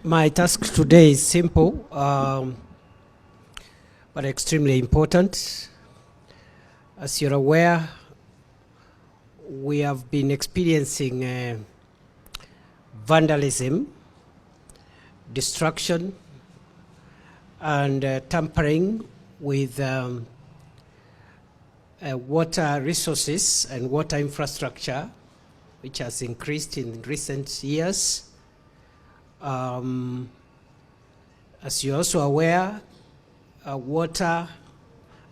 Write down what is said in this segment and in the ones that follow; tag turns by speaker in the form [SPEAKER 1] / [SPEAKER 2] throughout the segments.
[SPEAKER 1] My task today is simple, but extremely important. As you're aware, we have been experiencing vandalism, destruction, and tampering with water resources and water infrastructure, which has increased in recent years. As you're also aware, water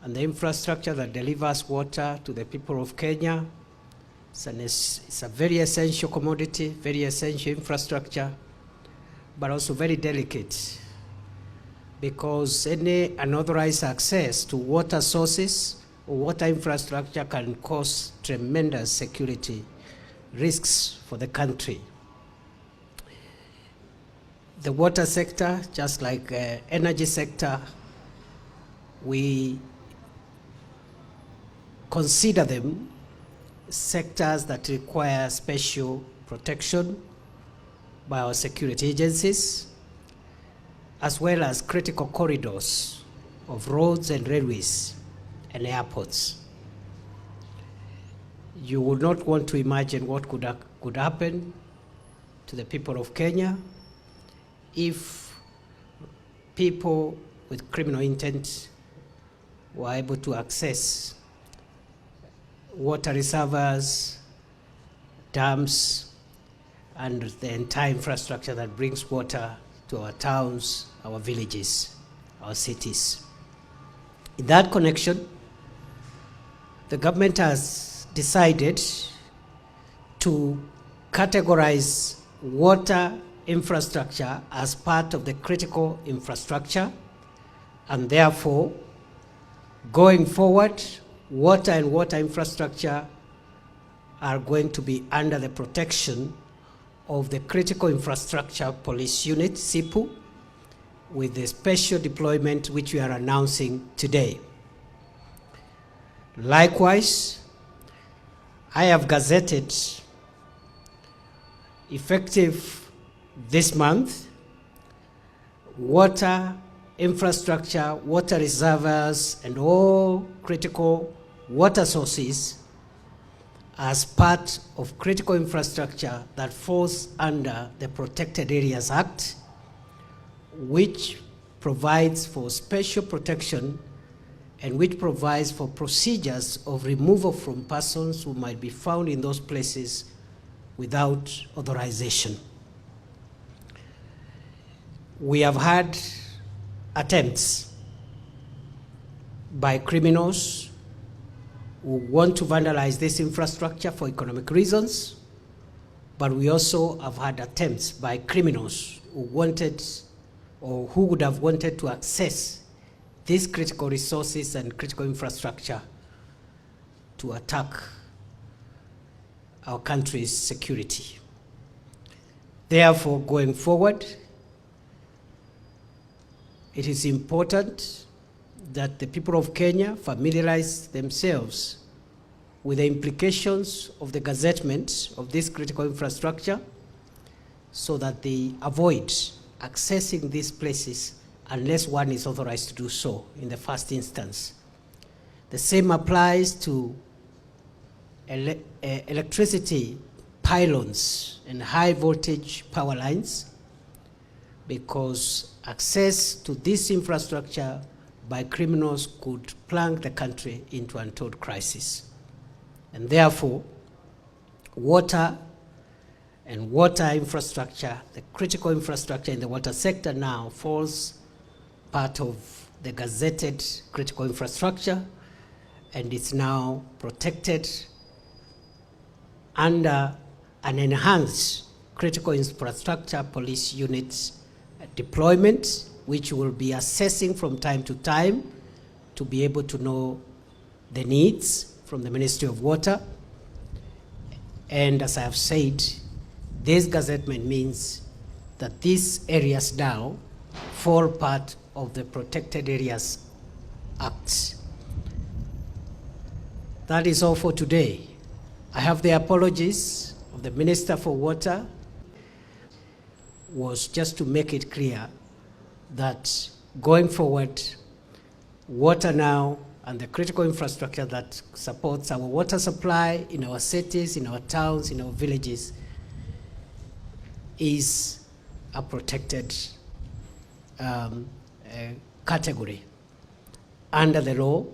[SPEAKER 1] and the infrastructure that delivers water to the people of Kenya, it's a very essential commodity, very essential infrastructure, but also very delicate, because any unauthorized access to water sources or water infrastructure can cause tremendous security risks for the country. The water sector, just like energy sector, we consider them sectors that require special protection by our security agencies, as well as critical corridors of roads and railways and airports. You would not want to imagine what could happen to the people of Kenya if people with criminal intent were able to access water reservoirs, dams, and the entire infrastructure that brings water to our towns, our villages, our cities. In that connection, the government has decided to categorize water infrastructure as part of the critical infrastructure, and therefore, going forward, water and water infrastructure are going to be under the protection of the Critical Infrastructure Police Unit, CIPU, with the special deployment which we are announcing today. Likewise, I have gazetted, effective this month, water infrastructure, water reservoirs, and all critical water sources as part of critical infrastructure that falls under the Protected Areas Act, which provides for special protection and which provides for procedures of removal from persons who might be found in those places without authorization. We have had attempts by criminals who want to vandalize this infrastructure for economic reasons, but we also have had attempts by criminals who wanted or who would have wanted to access these critical resources and critical infrastructure to attack our country's security. Therefore, going forward, it is important that the people of Kenya familiarize themselves with the implications of the gazettement of this critical infrastructure so that they avoid accessing these places unless one is authorized to do so in the first instance. The same applies to electricity pylons and high voltage power lines, because access to this infrastructure by criminals could plunge the country into untold crisis. And therefore, water and water infrastructure, the critical infrastructure in the water sector now falls part of the gazetted critical infrastructure, and it's now protected under an enhanced critical infrastructure police unit deployment, which will be assessing from time to time to be able to know the needs from the Ministry of Water. And as I have said, this gazettement means that these areas now fall part of the Protected Areas Act. That is all for today. I have the apologies of the Minister for Water. was just to make it clear that going forward, water now and the critical infrastructure that supports our water supply in our cities, in our towns, in our villages, is a protected category under the law,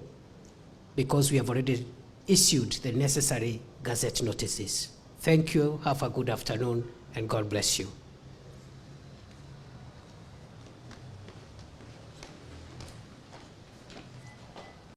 [SPEAKER 1] because we have already issued the necessary gazette notices. Thank you, have a good afternoon, and God bless you.